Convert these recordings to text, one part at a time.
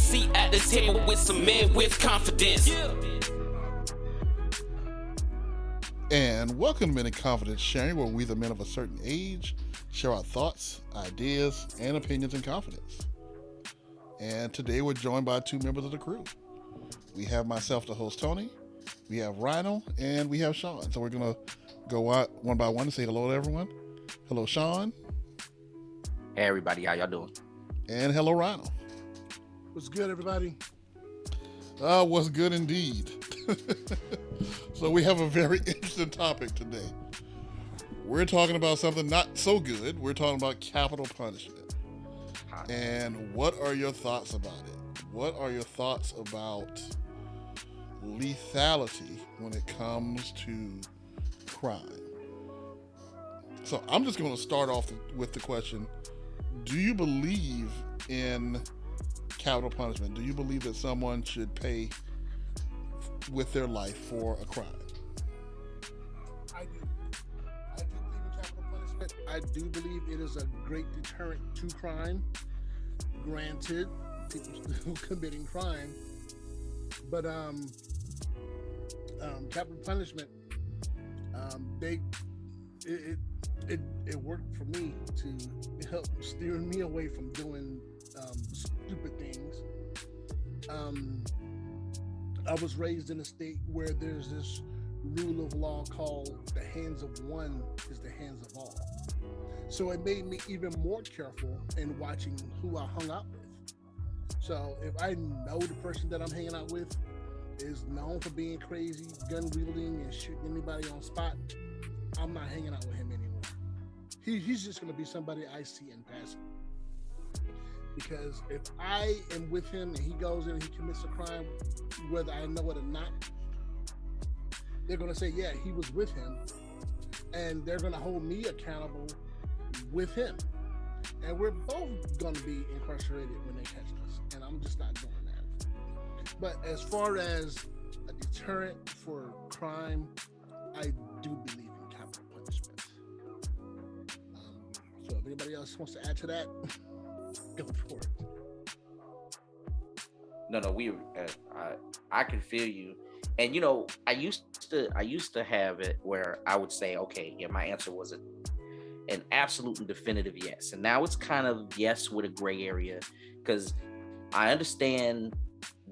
seat at the table with some men with confidence. And welcome to Men in Confidence Sharing, where we, the men of a certain age, share our thoughts, ideas, and opinions in confidence. And today we're joined by two members of the crew. We have myself, the host, Tony. We have Rhino, and we have Sean. So we're going to go out one by one and say hello to everyone. Hello, Sean. Hey, everybody. How y'all doing? And hello, Rhino. What's good, everybody? What's good indeed. So we have a very interesting topic today. We're talking about something not so good. We're talking about capital punishment. And what are your thoughts about it? What are your thoughts about lethality when it comes to crime? So I'm just going to start off with the question, do you believe in capital punishment? Do you believe that someone should pay with their life for a crime? I do. I do believe in capital punishment. I do believe it is a great deterrent to crime. Granted, people still committing crime, but capital punishment, it worked for me to help steer me away from doing stupid things. I was raised in a state where there's this rule of law called the hands of one is the hands of all. So it made me even more careful in watching who I hung out with. So if I know the person that I'm hanging out with is known for being crazy, gun wielding, and shooting anybody on spot, I'm not hanging out with him anymore. He's just going to be somebody I see in passing. Because if I am with him and he goes in and he commits a crime, whether I know it or not, they're going to say, yeah, he was with him. And they're going to hold me accountable with him. And we're both going to be incarcerated when they catch us. And I'm just not doing that. But as far as a deterrent for crime, I do believe in capital punishment. So if anybody else wants to add to that, go for it. No, I can feel you. And I used to have it where I would say, okay, yeah, my answer was an absolute and definitive yes. And now it's kind of yes with a gray area, because I understand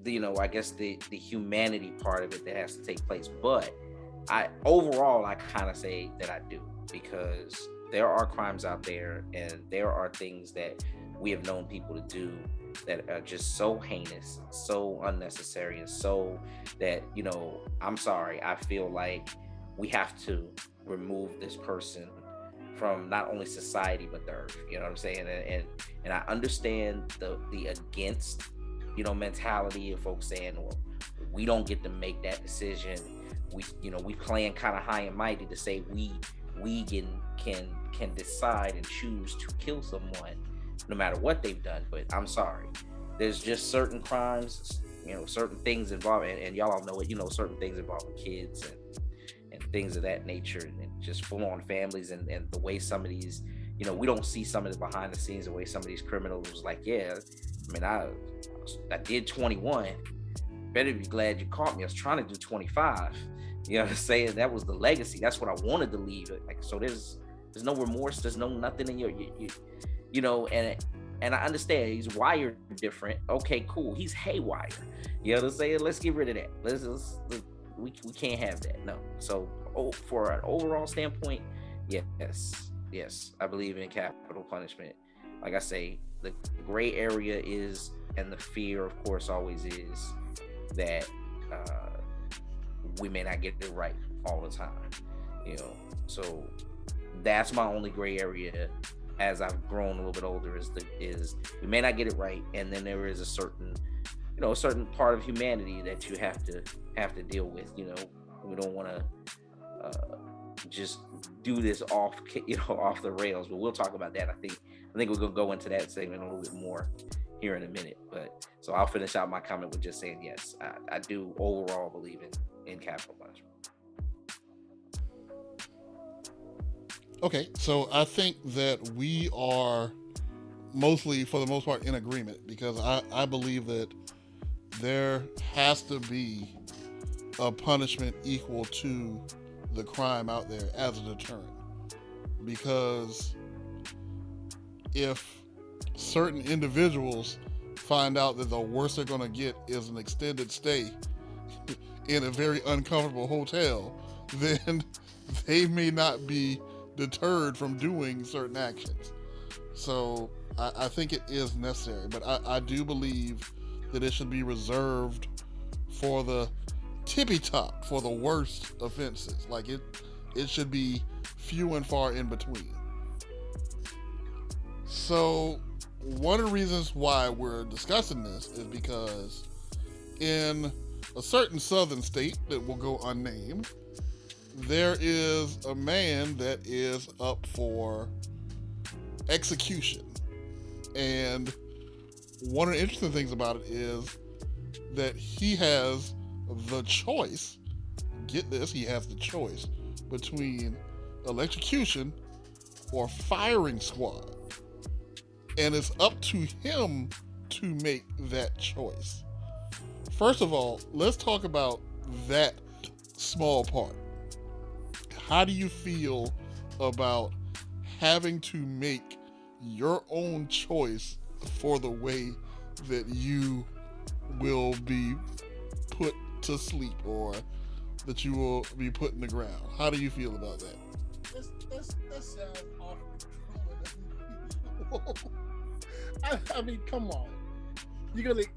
I guess the humanity part of it that has to take place. But I kind of say that I do, because there are crimes out there and there are things that we have known people to do that are just so heinous, so unnecessary, and so that, I'm sorry, I feel like we have to remove this person from not only society but the earth. You know what I'm saying? And I understand the against, mentality of folks saying, well, we don't get to make that decision. We playing kind of high and mighty to say we can decide and choose to kill someone no matter what they've done. But I'm sorry, there's just certain crimes, certain things involving, and y'all all know it, certain things involving kids and things of that nature, and just full-on families, and the way some of these, we don't see some of the behind the scenes, the way some of these criminals was like, yeah, I mean, I did 21, better be glad you caught me, I was trying to do 25. You know what I'm saying? That was the legacy. That's what I wanted to leave. Like, so there's no remorse. There's no nothing in your and I understand he's wired different. Okay, cool. He's haywire. You know what I'm saying? Let's get rid of that. We can't have that. No. So for an overall standpoint, yes, I believe in capital punishment. Like I say, the gray area is, and the fear, of course, always is that we may not get it right all the time, so that's my only gray area as I've grown a little bit older, is we may not get it right, and then there is a certain part of humanity that you have to deal with. We don't want to just do this off the rails, but we'll talk about that. I think we're gonna go into that segment a little bit more here in a minute, but so I'll finish out my comment with just saying yes, I do overall believe in capital punishment. Okay, so I think that we are mostly, for the most part, in agreement, because I believe that there has to be a punishment equal to the crime out there as a deterrent. Because if certain individuals find out that the worst they're going to get is an extended stay in a very uncomfortable hotel, then they may not be deterred from doing certain actions. So I think it is necessary, but I do believe that it should be reserved for the tippy top, for the worst offenses. Like it should be few and far in between. So one of the reasons why we're discussing this is because in a certain southern state that will go unnamed, there is a man that is up for execution. And one of the interesting things about it is that he has the choice, get this, he has the choice between electrocution or firing squad. And it's up to him to make that choice. First of all, let's talk about that small part. How do you feel about having to make your own choice for the way that you will be put to sleep or that you will be put in the ground? How do you feel about that? That sounds awful. I mean, come on. You're gonna.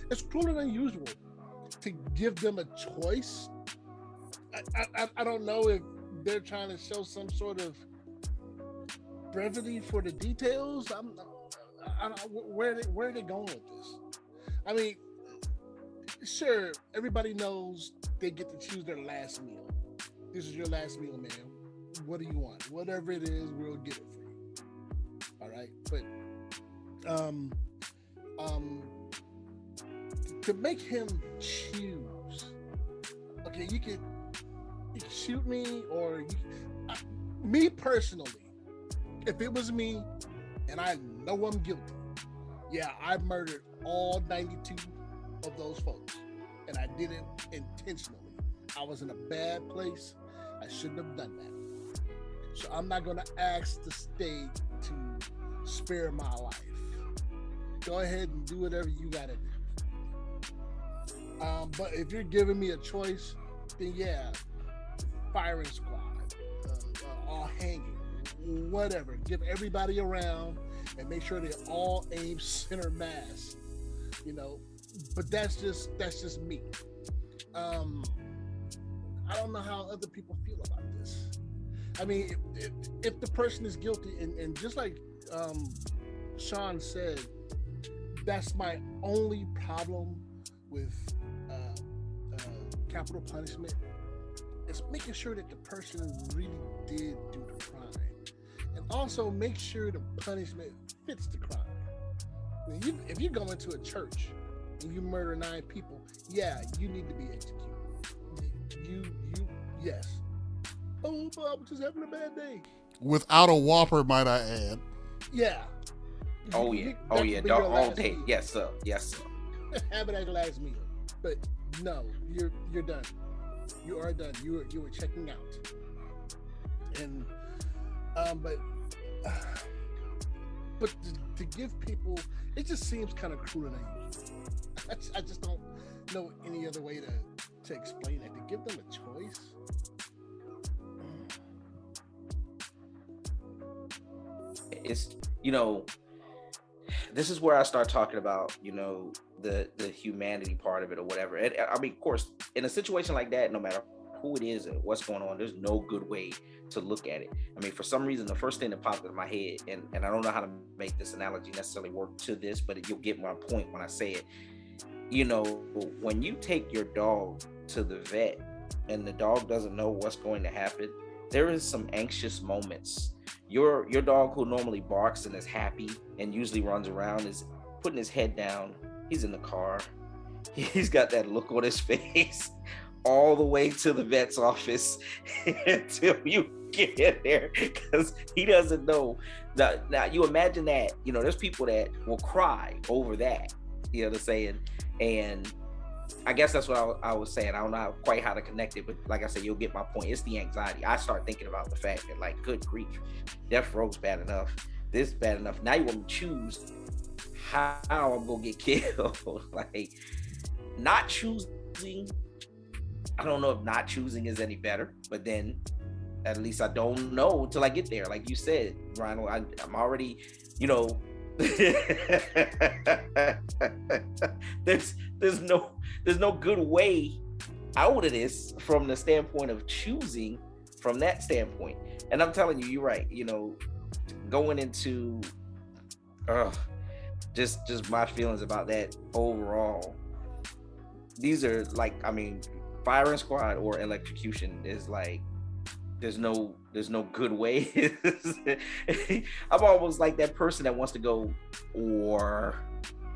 It's cruel and unusual to give them a choice. I don't know if they're trying to show some sort of brevity for the details. I don't, where are they going with this? I mean, sure, everybody knows they get to choose their last meal. This is your last meal, man. What do you want? Whatever it is, we'll get it for you. All right, but to make him choose, okay, you can shoot me, or me personally, if it was me and I know I'm guilty, yeah, I murdered all 92 of those folks, and I did it intentionally. I was in a bad place. I shouldn't have done that. So I'm not going to ask the state to spare my life. Go ahead and do whatever you got to do. But if you're giving me a choice, then yeah, firing squad, all hanging, whatever. Give everybody around and make sure they all aim center mass, you know. But that's just me. I don't know how other people feel about this. I mean, if the person is guilty, and just like Sean said, that's my only problem with capital punishment. It's making sure that the person really did do the crime, and also make sure the punishment fits the crime. I mean, if you go into a church and you murder 9 people, yeah, you need to be executed. Yes. Oh, Bob, I'm just having a bad day. Without a Whopper, might I add. Yeah. Oh yeah. Oh yeah. Dog all day. Meal. Yes, sir. Yes, sir. Have it as last meal. But no, you're done. You are done. You were checking out. And but to give people, it just seems kind of cruel and unusual. I just don't know any other way to explain it. To give them a choice. It's, you know, this is where I start talking about, you know, the humanity part of it or whatever. And I mean, of course, in a situation like that, no matter who it is and what's going on, there's no good way to look at it. I mean, for some reason, the first thing that popped in my head, and I don't know how to make this analogy necessarily work to this, but you'll get my point when I say it. You know, when you take your dog to the vet and the dog doesn't know what's going to happen, there is some anxious moments. Your dog, who normally barks and is happy and usually runs around, is putting his head down. He's in the car. He's got that look on his face. all the way to the vet's office until you get in there, because he doesn't know. Now you imagine that, there's people that will cry over that, what I'm saying? And I guess that's what I was saying. I don't know quite how to connect it, but like I said, you'll get my point. It's the anxiety. I start thinking about the fact that, like, good grief, death row's bad enough. This bad enough. Now you want me to choose how I'm gonna get killed. Like, not choosing. I don't know if not choosing is any better, but then at least I don't know until I get there. Like you said, Ryan, I'm already, there's no good way out of this from the standpoint of choosing from that standpoint. And I'm telling you, you're right. Going into just my feelings about that overall. These are like, firing squad or electrocution is like, there's no good way. I'm almost like that person that wants to go or,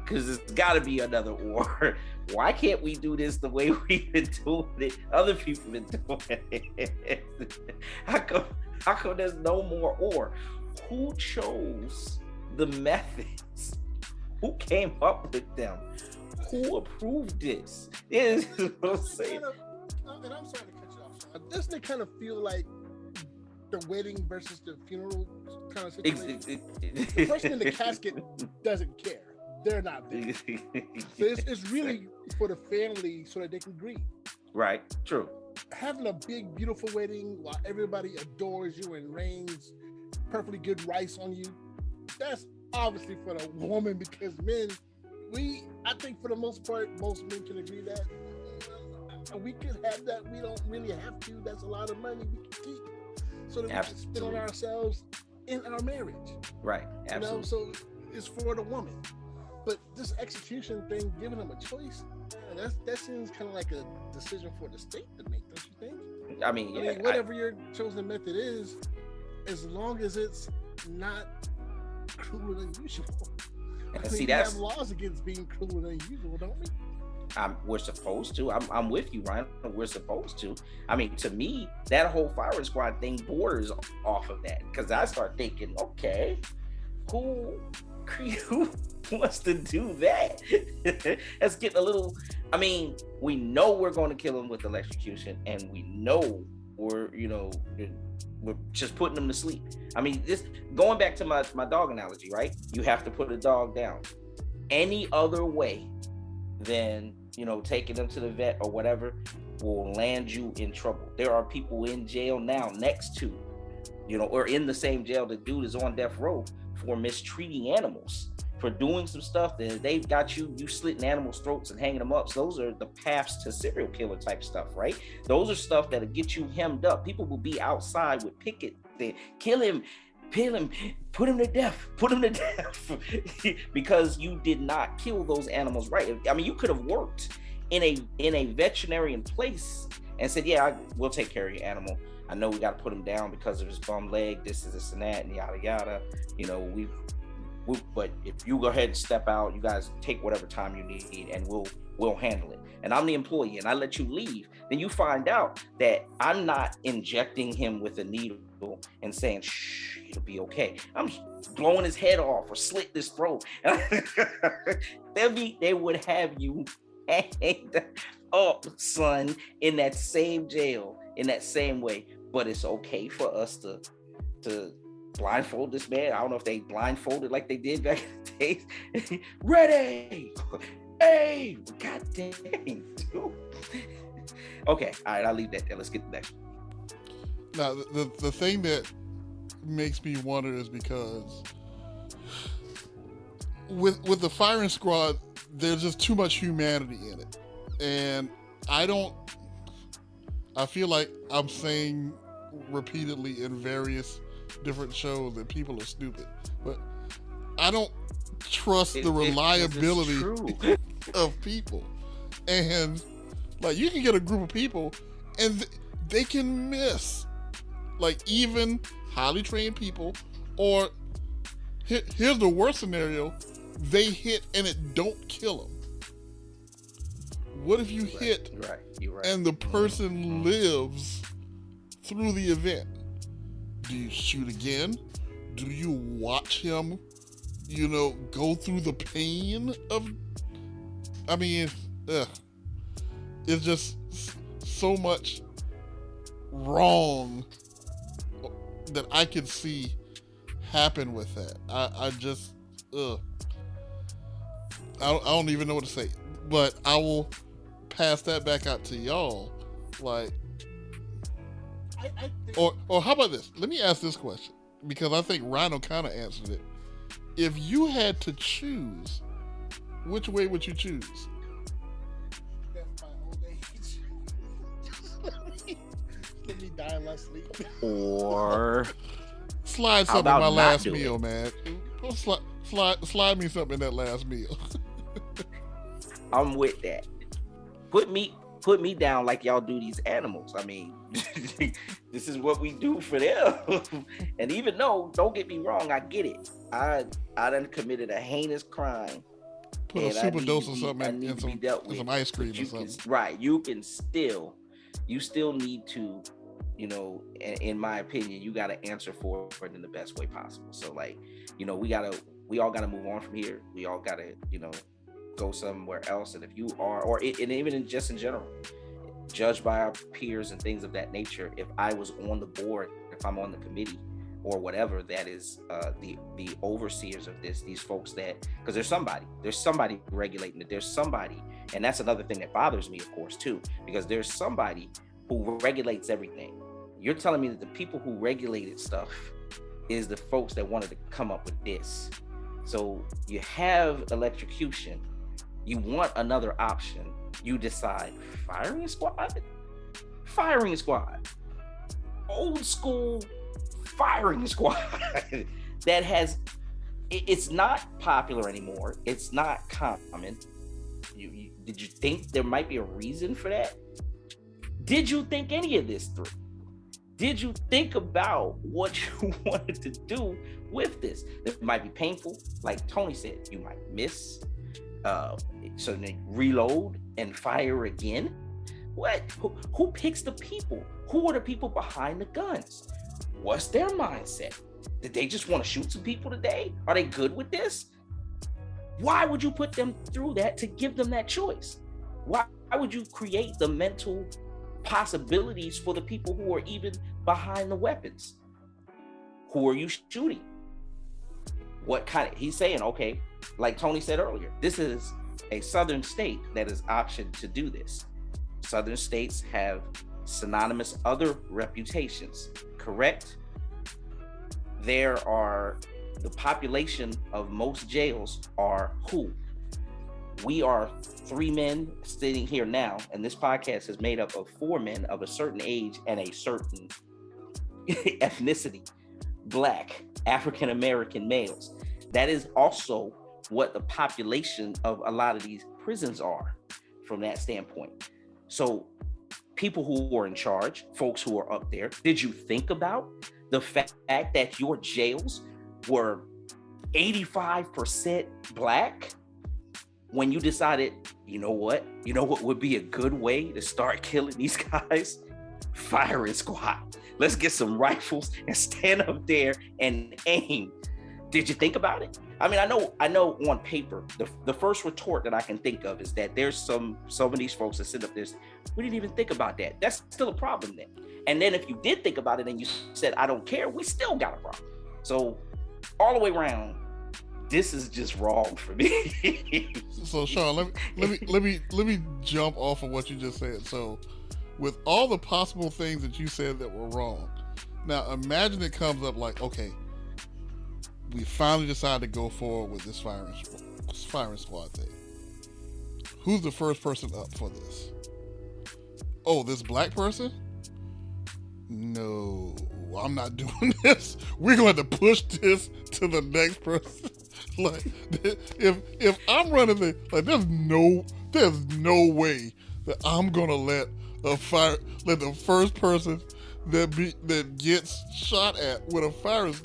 because it's got to be another or. Why can't we do this the way we've been doing it? Other people have been doing it. How come there's no more or? Who chose the methods? Who came up with them? Who approved this? Is what I'm saying. And I'm sorry to cut you off. Doesn't it kind of feel like the wedding versus the funeral kind of situation? The person in the casket doesn't care. They're not there. So it's really for the family so that they can grieve. Right. True. Having a big, beautiful wedding while everybody adores you and rains perfectly good rice on you, that's obviously for the woman, because men, I think for the most part, most men can agree that we could have that. We don't really have to. That's a lot of money we can keep so that we can spend on ourselves in our marriage. Right. Absolutely. So it's for the woman. But this execution thing, giving them a choice, that seems kind of like a decision for the state to make, don't you think? Whatever your chosen method is, as long as it's not crueler than usual. We have laws against being crueler than usual, don't we? We're supposed to. I'm with you, Ryan. We're supposed to. To me, that whole firing squad thing borders off of that, because I start thinking, okay, who wants to do that? That's getting a little. We know we're going to kill him with electrocution, and we know we're just putting them to sleep. This going back to my dog analogy, right? You have to put a dog down. Any other way than taking them to the vet or whatever will land you in trouble. There are people in jail now next to, or in the same jail. The dude is on death row for mistreating animals, for doing some stuff that they've got you slitting animals' throats and hanging them up. So those are the paths to serial killer type stuff, right? Those are stuff that'll get you hemmed up. People will be outside with picket. They kill him, pin him, put him to death, because you did not kill those animals right. You could have worked in a veterinarian place and said, yeah, we'll take care of your animal. I know we got to put him down because of his bum leg, this and that, and yada yada. But if you go ahead and step out, you guys take whatever time you need, and we'll handle it. And I'm the employee, and I let you leave. Then you find out that I'm not injecting him with a needle and saying, shh, it'll be okay. I'm blowing his head off or slit his throat. They would have you hanged up, son, in that same jail, in that same way. But it's okay for us to blindfold this man. I don't know if they blindfolded like they did back in the days. Ready? Hey, god dang, dude. Okay, all right, I'll leave that there. Let's get to the next one. Now, the thing that makes me wonder is because with the firing squad, there's just too much humanity in it. And I feel like I'm saying repeatedly in various different shows that people are stupid, but I don't trust the reliability of people. And like, you can get a group of people and they can miss, like, even highly trained people, or here's the worst scenario, they hit and it don't kill them. What if you hit You're right. and the person lives through the event? Do you shoot again? Do you watch him, go through the pain of? I mean, it's just so much wrong that I could see happen with that. I just, I don't even know what to say. But I will pass that back out to y'all. Like, I think, or how about this? Let me ask this question, because I think Rhino kind of answered it. If you had to choose, which way would you choose? that's my old age. Let me die in my sleep. Or Slide How something in about my not last do meal, it? man. Go slide me something in that last meal. I'm with that. Put me down like y'all do these animals. I mean, this is what we do for them. And even though, don't get me wrong, I get it. I done committed a heinous crime. Put a and I super need dose to of be- something I in, need in to be some, dealt in with. some ice cream But or you something. you still need to, in my opinion, you got to answer for it in the best way possible. So like, we all got to move on from here. We all got to, go somewhere else. And if you are, and even just in general, judged by our peers and things of that nature, if I was on the board, if I'm on the committee or whatever, that is the overseers of these folks because there's somebody regulating it. There's somebody, and that's another thing that bothers me, of course, too, because there's somebody who regulates everything. You're telling me that the people who regulated stuff is the folks that wanted to come up with this. So you have electrocution, you want another option, you decide firing squad, old school firing squad that it's not popular anymore. It's not common. Did you think there might be a reason for that? Did you think any of this through? Did you think about what you wanted to do with this? It might be painful. Like Tony said, you might miss. So then reload and fire again. What? Who picks the people? Who are the people behind the guns? What's their mindset? Did they just want to shoot some people today? Are they good with this? Why would you put them through that to give them that choice? Why would you create the mental possibilities for the people who are even behind the weapons? Who are you shooting? What kind of, he's saying, okay, like Tony said earlier, this is a southern state that is optioned to do this. Southern states have synonymous other reputations, correct? There are, the population of most jails are who? We are 3 men sitting here now, and this podcast is made up of 4 men of a certain age and a certain ethnicity, Black, African-American males. That is also what the population of a lot of these prisons are from that standpoint. So people who are in charge, folks who are up there, did you think about the fact that your jails were 85% Black when you decided, you know what would be a good way to start killing these guys? Firing squad. Let's get some rifles and stand up there and aim. Did you think about it? I mean, I know on paper, the first retort that I can think of is that there's some of these folks that sit up there, we didn't even think about that. That's still a problem then. And then if you did think about it and you said, I don't care, we still got a problem. So all the way around, this is just wrong for me. So Sean, let me jump off of what you just said. So with all the possible things that you said that were wrong, now imagine it comes up like, okay, we finally decided to go forward with this firing squad thing. Who's the first person up for this? Oh, this Black person? No, I'm not doing this. We're going to push this to the next person. Like, if I'm running there's no way that I'm gonna let the first person that gets shot at with a firing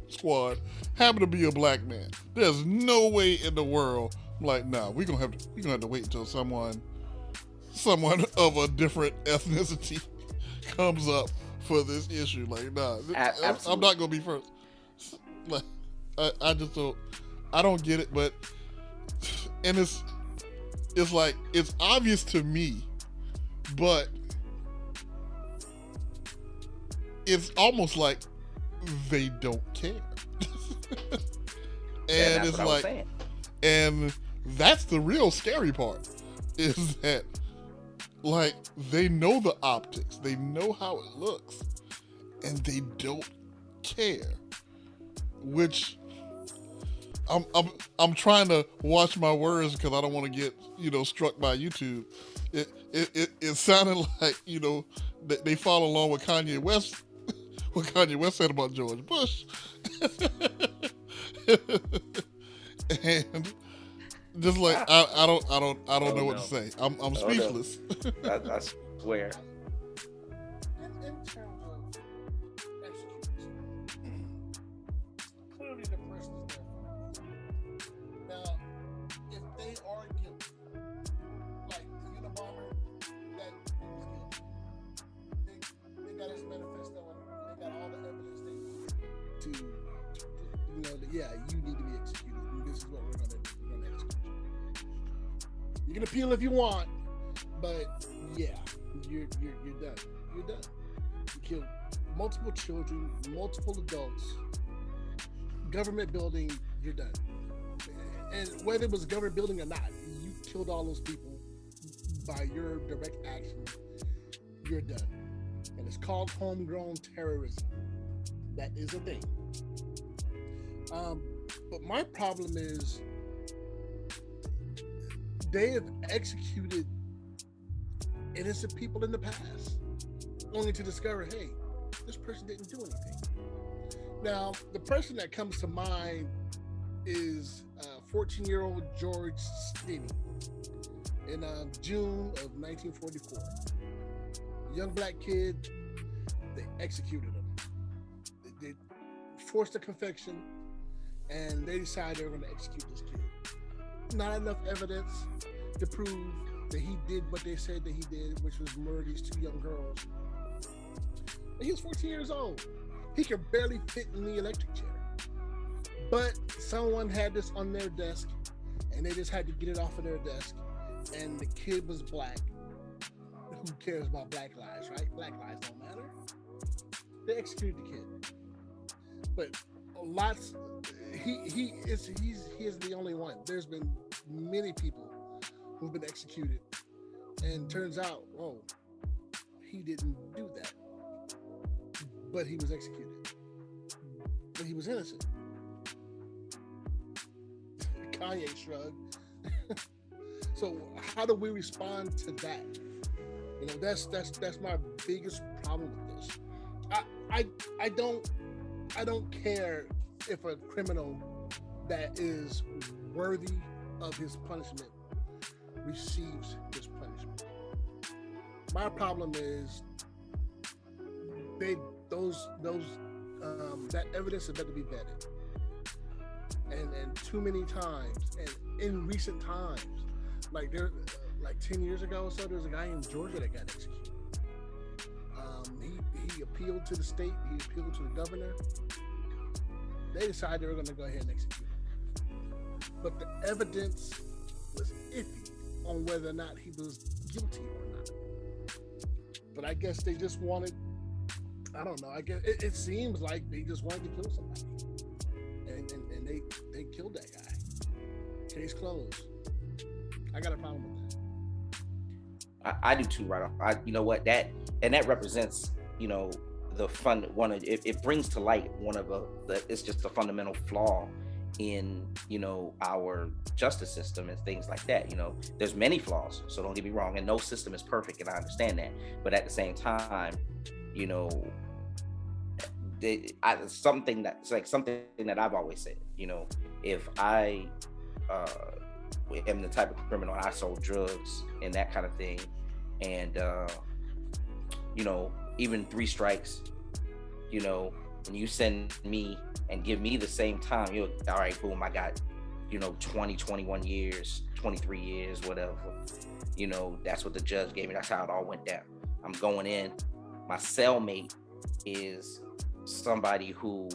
squad happen to be a Black man. There's no way in the world. I'm like, nah, we're gonna have to wait until someone someone of a different ethnicity comes up for this issue. Like, nah, I'm not gonna be first. Like, I just don't. I don't get it, but and it's like it's obvious to me, but it's almost like they don't care. And it's like, and that's the real scary part, is that like they know the optics, they know how it looks, and they don't care. Which I'm trying to watch my words because I don't want to get struck by YouTube. It sounded like they follow along with Kanye West. What Kanye West said about George Bush. And just like I don't know what to say. I'm speechless. I swear. In terms of execution, clearly the person is there. Now, if they are guilty, like the Unabomber, that was guilty. They got his manifesto and they got all the evidence they need to yeah, you need to be executed. And this is what we're gonna do. We're gonna execute you. You can appeal if you want, but yeah, you're done. You're done. You killed multiple children, multiple adults, government building, you're done. And whether it was a government building or not, you killed all those people by your direct action, you're done. And it's called homegrown terrorism. That is a thing. But my problem is they have executed innocent people in the past, only to discover, hey, this person didn't do anything. Now, the person that comes to mind is 14-year-old George Spinney in June of 1944. Young black kid, they executed him. They forced a confession, and they decided they were going to execute this kid. Not enough evidence to prove that he did what they said that he did, which was murder these two young girls. And he was 14 years old. He could barely fit in the electric chair. But someone had this on their desk, and they just had to get it off of their desk. And the kid was black. Who cares about black lives, right? Black lives don't matter. They executed the kid. But lots, he is the only one. There's been many people who've been executed, and turns out, oh, he didn't do that, but he was executed, but he was innocent. Kanye shrugged. So how do we respond to that? That's my biggest problem with this. I don't care if a criminal that is worthy of his punishment receives his punishment. My problem is that evidence is better to be vetted. And too many times, and in recent times, like 10 years ago or so, there was a guy in Georgia that got executed. He appealed to the state, he appealed to the governor. They decided they were going to go ahead and execute him. But the evidence was iffy on whether or not he was guilty or not. But I guess they just wanted, I don't know, I guess it seems like they just wanted to kill somebody. And they killed that guy. Case closed. I got a problem with that. I do too, right off. You know what, that represents, the fun one of it brings to light one of it's just a fundamental flaw in our justice system and things like that. There's many flaws, so don't get me wrong, and no system is perfect, and I understand that, but at the same time, something that I've always said, if I am the type of criminal, I sold drugs and that kind of thing, and even 3 strikes, and you send me and give me the same time, you're all right, boom, I got 20, 21 years, 23 years, whatever. That's what the judge gave me. That's how it all went down. I'm going in. My cellmate is somebody who,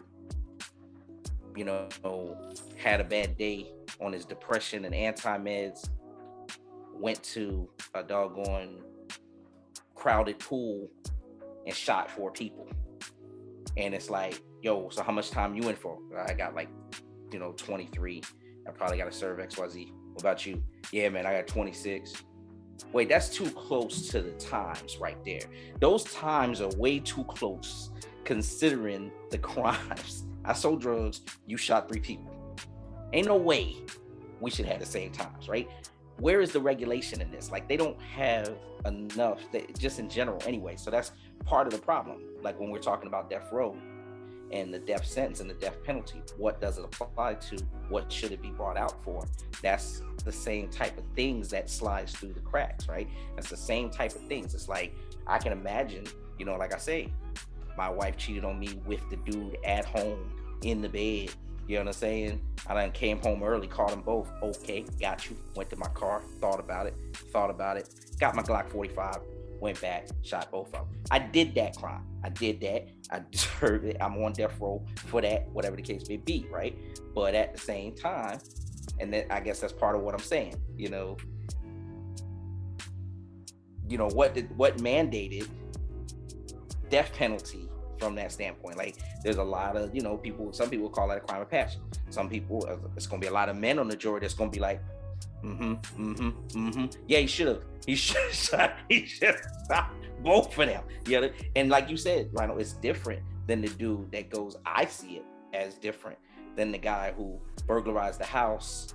had a bad day on his depression and anti-meds, went to a doggone crowded pool and shot 4 people. And it's like, yo, so how much time you in for? I got 23. I probably got to serve XYZ. What about you? Yeah, man, I got 26. Wait, that's too close to the times right there. Those times are way too close considering the crimes. I sold drugs, you shot 3 people. Ain't no way we should have the same times, right? Where is the regulation in this? They don't have enough, just in general anyway. So that's part of the problem. When we're talking about death row and the death sentence and the death penalty, what does it apply to? What should it be brought out for? That's the same type of things that slides through the cracks, right? That's the same type of things. It's I can imagine, like I say, my wife cheated on me with the dude at home in the bed. You know what I'm saying? I done came home early, called them both. Okay, got you. Went to my car, thought about it, got my Glock 45, went back, shot both of them. I did that crime. I did that. I deserved it. I'm on death row for that, whatever the case may be, right? But at the same time, and then I guess that's part of what I'm saying, what mandated death penalty from that standpoint. There's a lot of people, some people call that a crime of passion. Some people, it's gonna be a lot of men on the jury that's gonna be like, yeah, he should have shot both of them. And like you said, Rhino, it's different than the dude that goes, I see it as different than the guy who burglarized the house.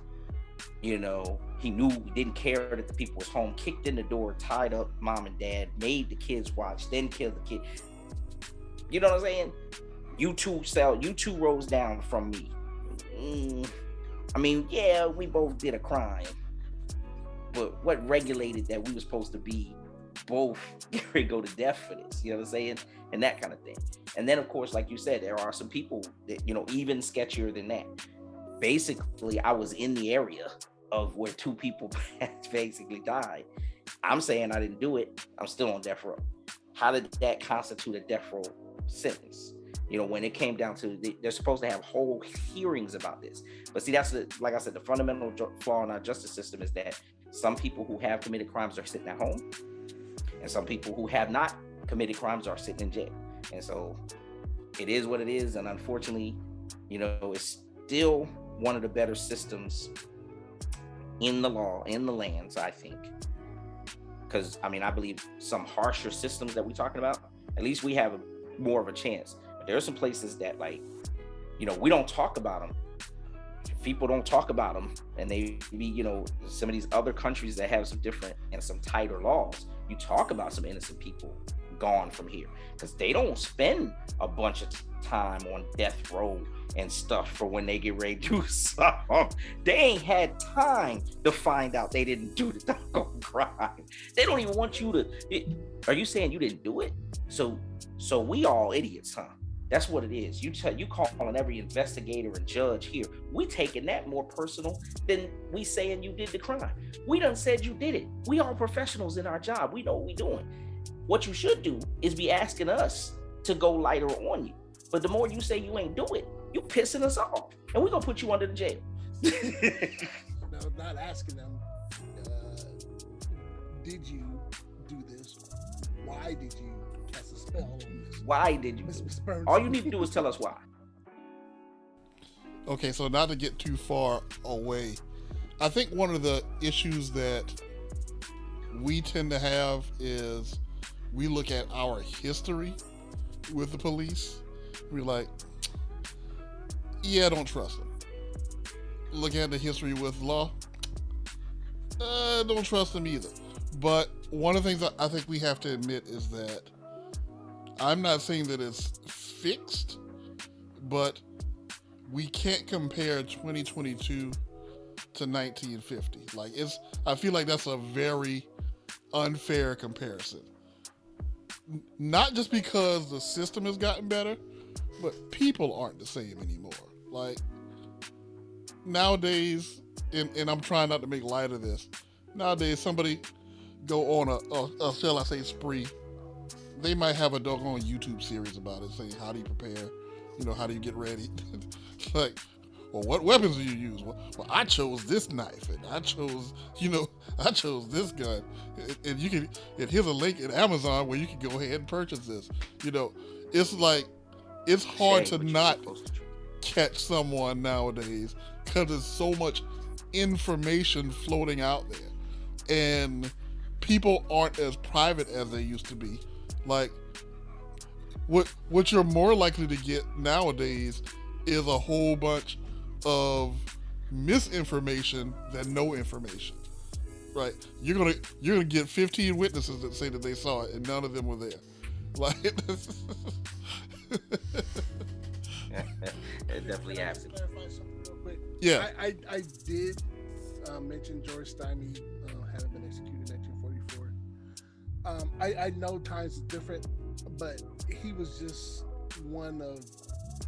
He knew, he didn't care that the people was home, kicked in the door, tied up mom and dad, made the kids watch, then killed the kid. You know what I'm saying? You two rows down from me. Yeah, we both did a crime, but what regulated that we were supposed to be both go to death for this? You know what I'm saying? And that kind of thing. And then, of course, like you said, there are some people that, even sketchier than that. Basically, I was in the area of where 2 people basically died. I'm saying I didn't do it. I'm still on death row. How did that constitute a death row sentence? When it came down to, they're supposed to have whole hearings about this. But see, that's like I said, the fundamental flaw in our justice system is that some people who have committed crimes are sitting at home, and some people who have not committed crimes are sitting in jail. And so it is what it is. And unfortunately, it's still one of the better systems in the law, in the lands, I think. Because, I believe some harsher systems that we're talking about, at least we have more of a chance. But there are some places that, we don't talk about them. People don't talk about them. And they be, some of these other countries that have some different and some tighter laws, you talk about some innocent people gone from here. Because they don't spend a bunch of time on death row and stuff for when they get ready to do something. They ain't had time to find out they didn't do the doggone crime. They don't even want you to. Are you saying you didn't do it? So we all idiots, huh? That's what it is. You calling every investigator and judge here. We taking that more personal than we saying you did the crime. We done said you did it. We all professionals in our job. We know what we doing. What you should do is be asking us to go lighter on you. But the more you say you ain't do it, you pissing us off, and we're gonna put you under the jail. No, not asking them, did you do this? Why did you cast a spell on this? Why did you? All you need to do is tell us why. Okay, so not to get too far away, I think one of the issues that we tend to have is we look at our history with the police. We're like, yeah, I don't trust them. Look at the history with law. Don't trust them either. But one of the things I think we have to admit is that I'm not saying that it's fixed, but we can't compare 2022 to 1950. I feel like that's a very unfair comparison. Not just because the system has gotten better, but people aren't the same anymore. nowadays, and I'm trying not to make light of this. Nowadays, somebody go on a shall I say spree. They might have a doggone YouTube series about it, saying how do you prepare, how do you get ready. Like, well, what weapons do you use? Well, I chose this knife, and I chose this gun, and here's a link in Amazon where you can go ahead and purchase this. It's like, it's hard to not catch someone nowadays because there's so much information floating out there, and people aren't as private as they used to be. Like, what you're more likely to get nowadays is a whole bunch of misinformation than no information. Right? You're gonna get 15 witnesses that say that they saw it and none of them were there. Like, It definitely happens. Clarify something real quick. Yeah. I did mention George Spinney having been executed in 1944. I know times is different, but he was just one of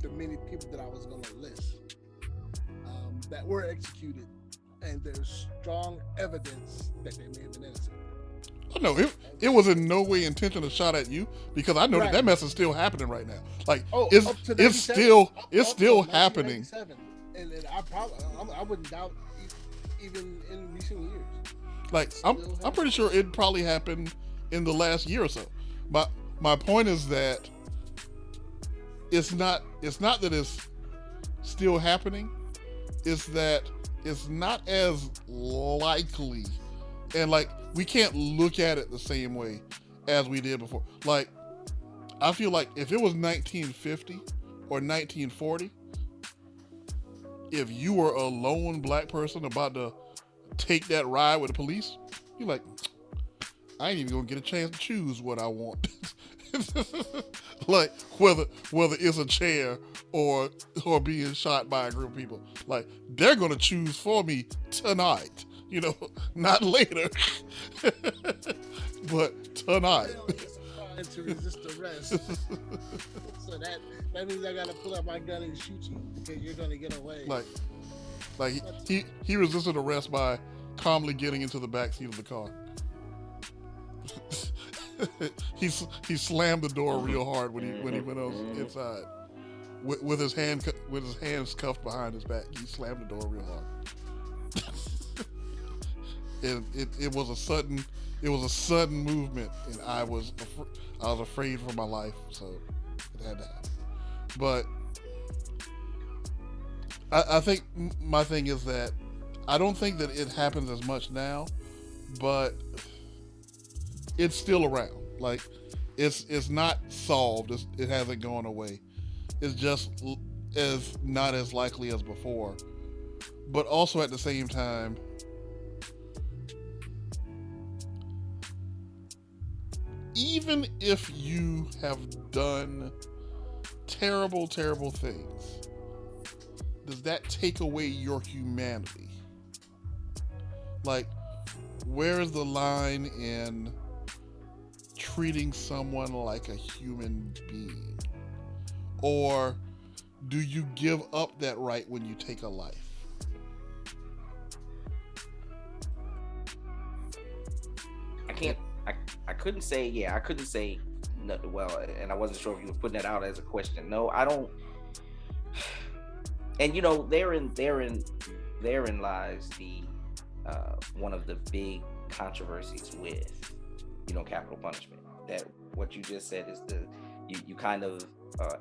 the many people that I was going to list that were executed, and there's strong evidence that they may have been innocent. Oh, no, it was in no way intentional shot at you, because I know Right. that mess is still happening right now. Like, up to it's 97? still Up to happening. 1997. And I wouldn't doubt even in recent years. Like, I'm pretty sure it probably happened in the last year or so. My point is that it's not that it's still happening. It's that it's not as likely, and like, we can't look at it the same way as we did before. Like, I feel like if it was 1950 or 1940, if you were a lone black person about to take that ride with the police, you're like, I ain't even gonna get a chance to choose what I want. Like, whether it's a chair or being shot by a group of people, like, they're gonna choose for me tonight. Not later, but tonight. To resist arrest. So that means I gotta pull out my gun and shoot you because you're gonna get away. Like he resisted arrest by calmly getting into the back seat of the car. he slammed the door real hard when he went inside with his hands cuffed behind his back. He slammed the door real hard. And it was a sudden movement, and I was afraid for my life, so it had to happen. But I think my thing is that I don't think that it happens as much now, but it's still around. Like, it's not solved. It hasn't gone away. It's just not as likely as before. But also at the same time, even if you have done terrible, terrible things, does that take away your humanity? Like, where is the line in treating someone like a human being? Or do you give up that right when you take a life? I couldn't say no, well, and I wasn't sure if you were putting that out as a question. No, I don't. And therein lies the one of the big controversies with capital punishment. That what you just said is you kind of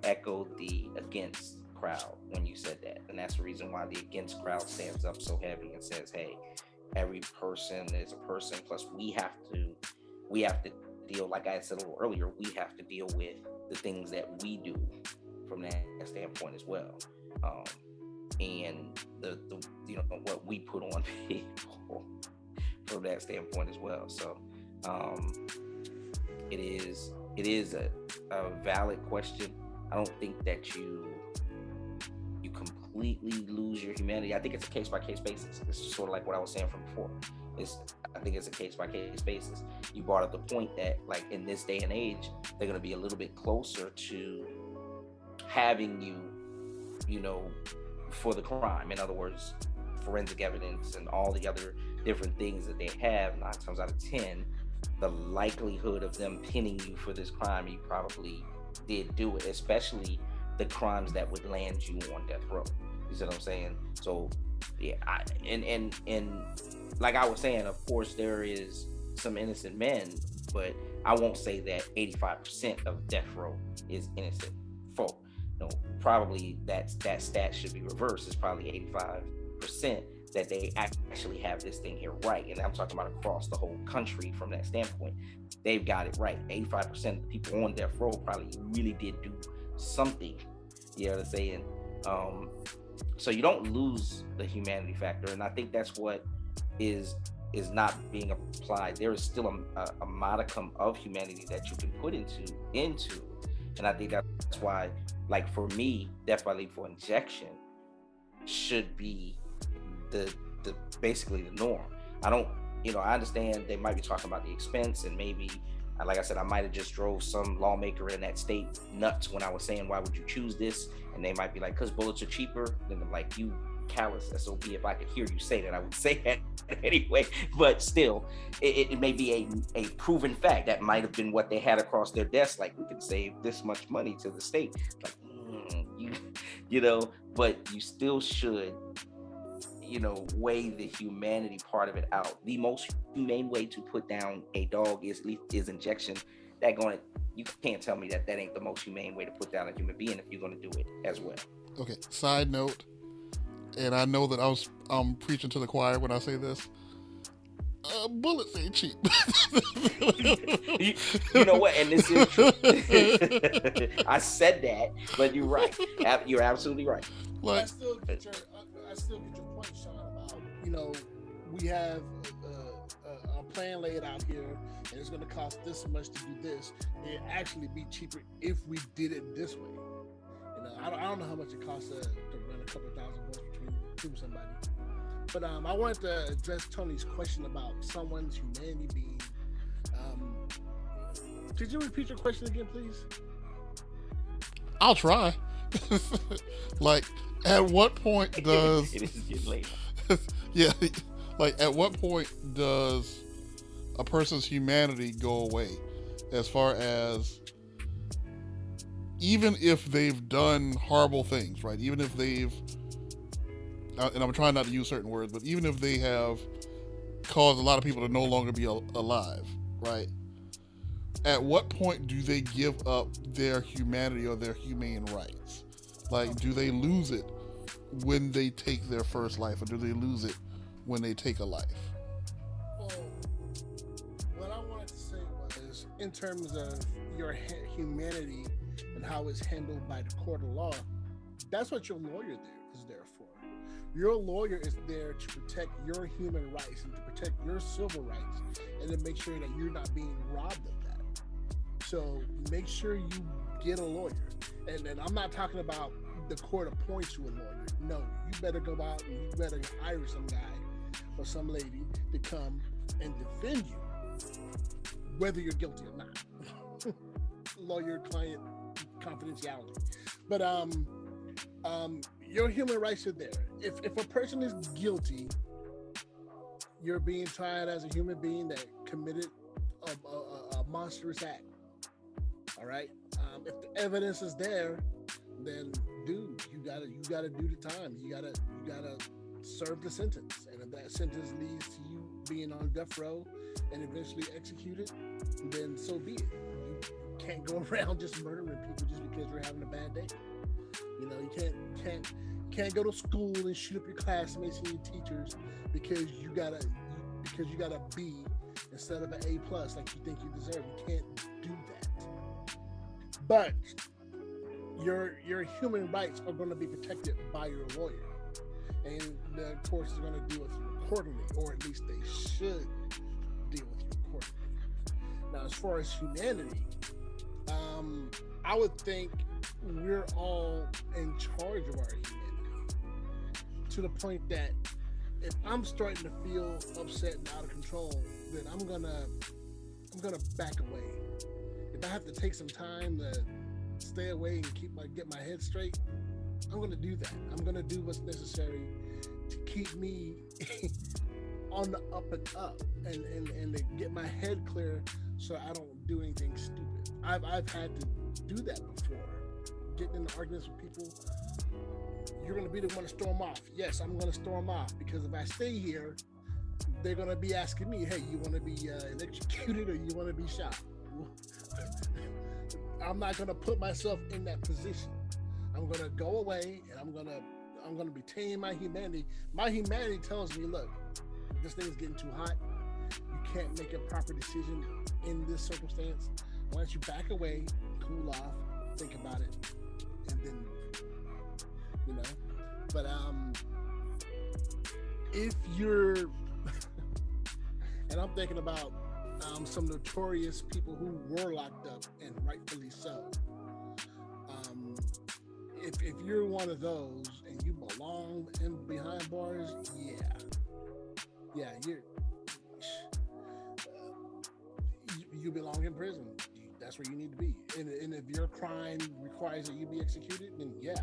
echoed the against crowd when you said that, and that's the reason why the against crowd stands up so heavy and says, hey, every person is a person, plus we have to deal, like I said a little earlier, we have to deal with the things that we do from that standpoint as well, and the what we put on people from that standpoint as well. So it is a valid question. I don't think that you completely lose your humanity. I think it's a case-by-case basis. It's sort of like what I was saying from before. I think it's a case-by-case basis. You brought up the point that, like, in this day and age, they're going to be a little bit closer to having you for the crime. In other words, forensic evidence and all the other different things that they have, 9 times out of 10, the likelihood of them pinning you for this crime, you probably did do it, especially the crimes that would land you on death row. You see what I'm saying? So yeah, and like I was saying, of course there is some innocent men, but I won't say that 85% of death row is innocent folk. No, probably that stat should be reversed. It's probably 85% that they actually have this thing here right. And I'm talking about across the whole country from that standpoint. They've got it right. 85% of the people on death row probably really did do something. You know what I'm saying? So you don't lose the humanity factor. And I think that's what is not being applied. There is still a modicum of humanity that you can put into. And I think that's why, like for me, death by lethal injection should be the basically the norm. I don't, I understand they might be talking about the expense, and maybe, like I said, I might have just drove some lawmaker in that state nuts when I was saying, why would you choose this? And they might be like, because bullets are cheaper. Then I'm like, you callous SOB, if I could hear you say that, I would say that anyway. But still, it may be a proven fact. That might have been what they had across their desk. Like, we can save this much money to the state. Like, but you still should, weigh the humanity part of it out. The most humane way to put down a dog is injection. You can't tell me that ain't the most humane way to put down a human being if you're going to do it as well. Okay, side note, and I know that I'm preaching to the choir when I say this. Bullets ain't cheap. You know what? And this is true. I said that, but you're right. You're absolutely right. I still get your point, Sean, about, we have a plan laid out here, and it's going to cost this much to do this. It'd actually be cheaper if we did it this way. I don't know how much it costs to run a couple $1,000 between somebody. But I wanted to address Tony's question about someone's humanity being. Could you repeat your question again, please? I'll try. Like, at what point does... It is getting late. Yeah, like, at what point does a person's humanity go away? As far as, even if they've done horrible things, right? Even if they've, and I'm trying not to use certain words, but even if they have caused a lot of people to no longer be alive, right? At what point do they give up their humanity or their humane rights? Like, do they lose it when they take their first life, or do they lose it when they take a life? Well, what I wanted to say was, in terms of your humanity and how it's handled by the court of law, that's what your lawyer is there for. Your lawyer is there to protect your human rights and to protect your civil rights, and to make sure that you're not being robbed of that. So make sure you get a lawyer. And I'm not talking about the court appoints you a lawyer. No, you better go out and you better hire some guy or some lady to come and defend you, whether you're guilty or not. Lawyer-client confidentiality. But your human rights are there. If a person is guilty, you're being tried as a human being that committed a monstrous act. All right. If the evidence is there, then dude, you gotta do the time. You gotta serve the sentence, and if that sentence leads to you being on death row and eventually executed, then so be it. You can't go around just murdering people just because you're having a bad day. You can't go to school and shoot up your classmates and your teachers because you got a B instead of an A plus like you think you deserve. You can't do that. But your human rights are going to be protected by your lawyer, and the courts are going to deal with you accordingly, or at least they should deal with you accordingly. Now, as far as humanity, I would think we're all in charge of our humanity, to the point that if I'm starting to feel upset and out of control, then I'm gonna back away. If I have to take some time to stay away and get my head straight, I'm going to do that. I'm going to do what's necessary to keep me on the up and up, and to get my head clear so I don't do anything stupid. I've had to do that before. Getting into arguments with people. You're going to be the one to storm off. Yes, I'm going to storm off, because if I stay here, they're going to be asking me, hey, you want to be electrocuted or you want to be shot? I'm not going to put myself in that position. I'm going to go away, and I'm going to retain my humanity. My humanity tells me, look, this thing is getting too hot. You can't make a proper decision in this circumstance. Why don't you back away, cool off, think about it, and then, But if you're, and I'm thinking about some notorious people who were locked up, and rightfully so. If you're one of those and you belong in behind bars, you belong in prison. That's where you need to be. And if your crime requires that you be executed, then you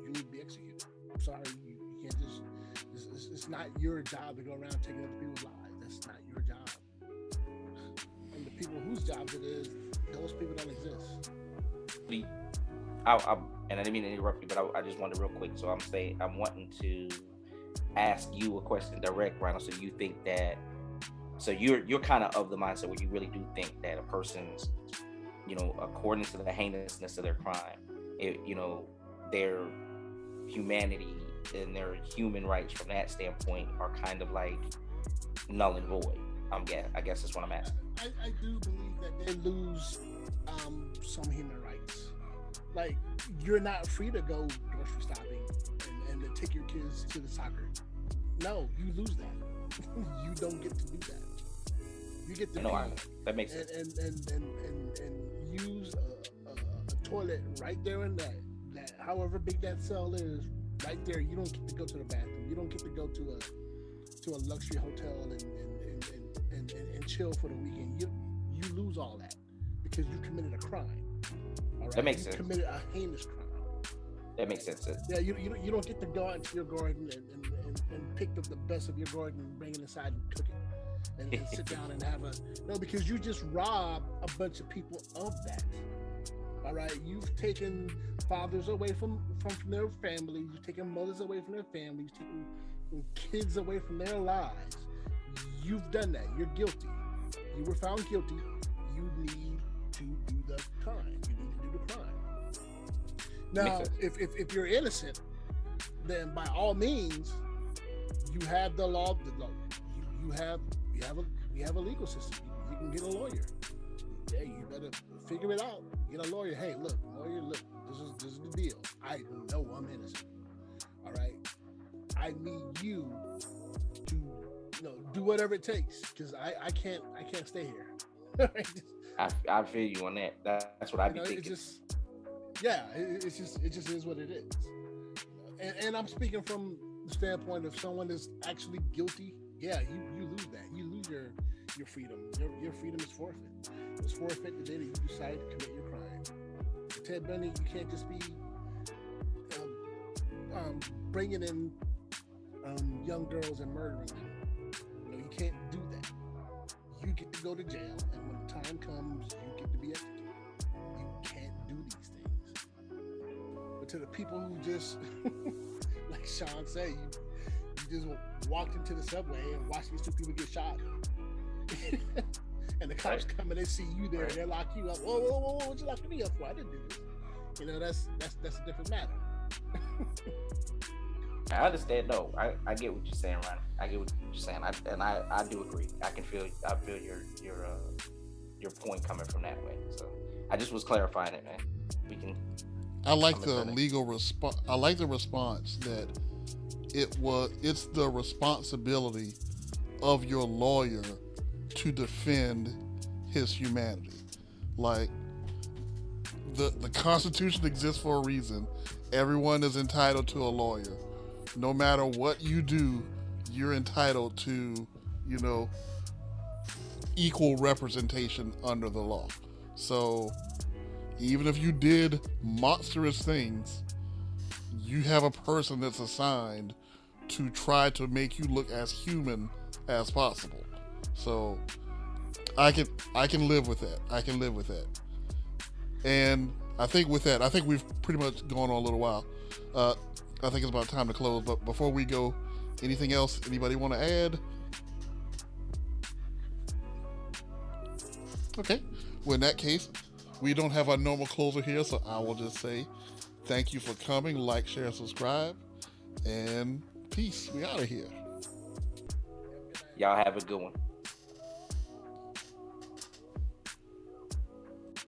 need to be executed. I'm sorry, you can't just. It's not your job to go around taking other people's lives. That's not your job. And the people whose jobs it is, those people don't exist. And I didn't mean to interrupt you, but I just wanted real quick. So I'm wanting to ask you a question direct, Ronald. So you think that, so you're kind of the mindset where you really do think that a person's, according to the heinousness of their crime, their humanity and their human rights from that standpoint are kind of like null and void. I guess that's what I'm asking. I do believe that they lose some human rights. Like, you're not free to go grocery shopping and to take your kids to the soccer. No, you lose that. You don't get to do that. You get to that makes sense. And use a toilet right there in that however big that cell is, right there. You don't get to go to the bathroom. You don't get to go to a luxury hotel and chill for the weekend. You lose all that because you committed a crime. All right? That makes sense. You committed a heinous crime. That makes sense. Yeah, you don't get to go out into your garden and pick up the best of your garden and bring it inside and cook it and sit down and have because you just robbed a bunch of people of that. All right, you've taken fathers away from their families. You've taken mothers away from their families. Taken kids away from their lives. You've done that. You're guilty. You were found guilty. You need to do the crime. You need to do the crime. Now, if you're innocent, then by all means, you have the law. You have a legal system. You can get a lawyer. Yeah, you better figure it out. Get a lawyer. Hey, look, lawyer, look. This is the deal. I know I'm innocent. All right. I need you to do whatever it takes, because I can't stay here. I feel you on that. That's what I'd be thinking. It just is what it is. And I'm speaking from the standpoint of someone that's actually guilty. Yeah, you lose that. You lose your freedom. Your freedom is forfeit. It's forfeit the day that you decide to commit your crime. Ted Bundy, you can't just be bringing in young girls and murdering them. You can't do that. You get to go to jail, and when the time comes, you get to be executed. You can't do these things. But to the people who just, like Sean said, you just walked into the subway and watched these two people get shot. And the cops come and they see you there, and they lock you up. Whoa, what you locking me up for? I didn't do this. That's a different matter. I understand. No, I get what you're saying, Ronnie. I get what you're saying. I do agree. I feel your point coming from that way. So I just was clarifying it, man. We can. I like the legal response. I like the response that it's the responsibility of your lawyer to defend his humanity. Like, the Constitution exists for a reason. Everyone is entitled to a lawyer. No matter what you do, you're entitled to, equal representation under the law. So even if you did monstrous things, you have a person that's assigned to try to make you look as human as possible. So I can live with that. I can live with that. And I think with that, I think we've pretty much gone on a little while. I think it's about time to close. But before we go, anything else anybody want to add? Okay. Well, in that case, we don't have our normal closer here, so I will just say thank you for coming. Like, share, subscribe, and peace. We out of here. Y'all have a good one.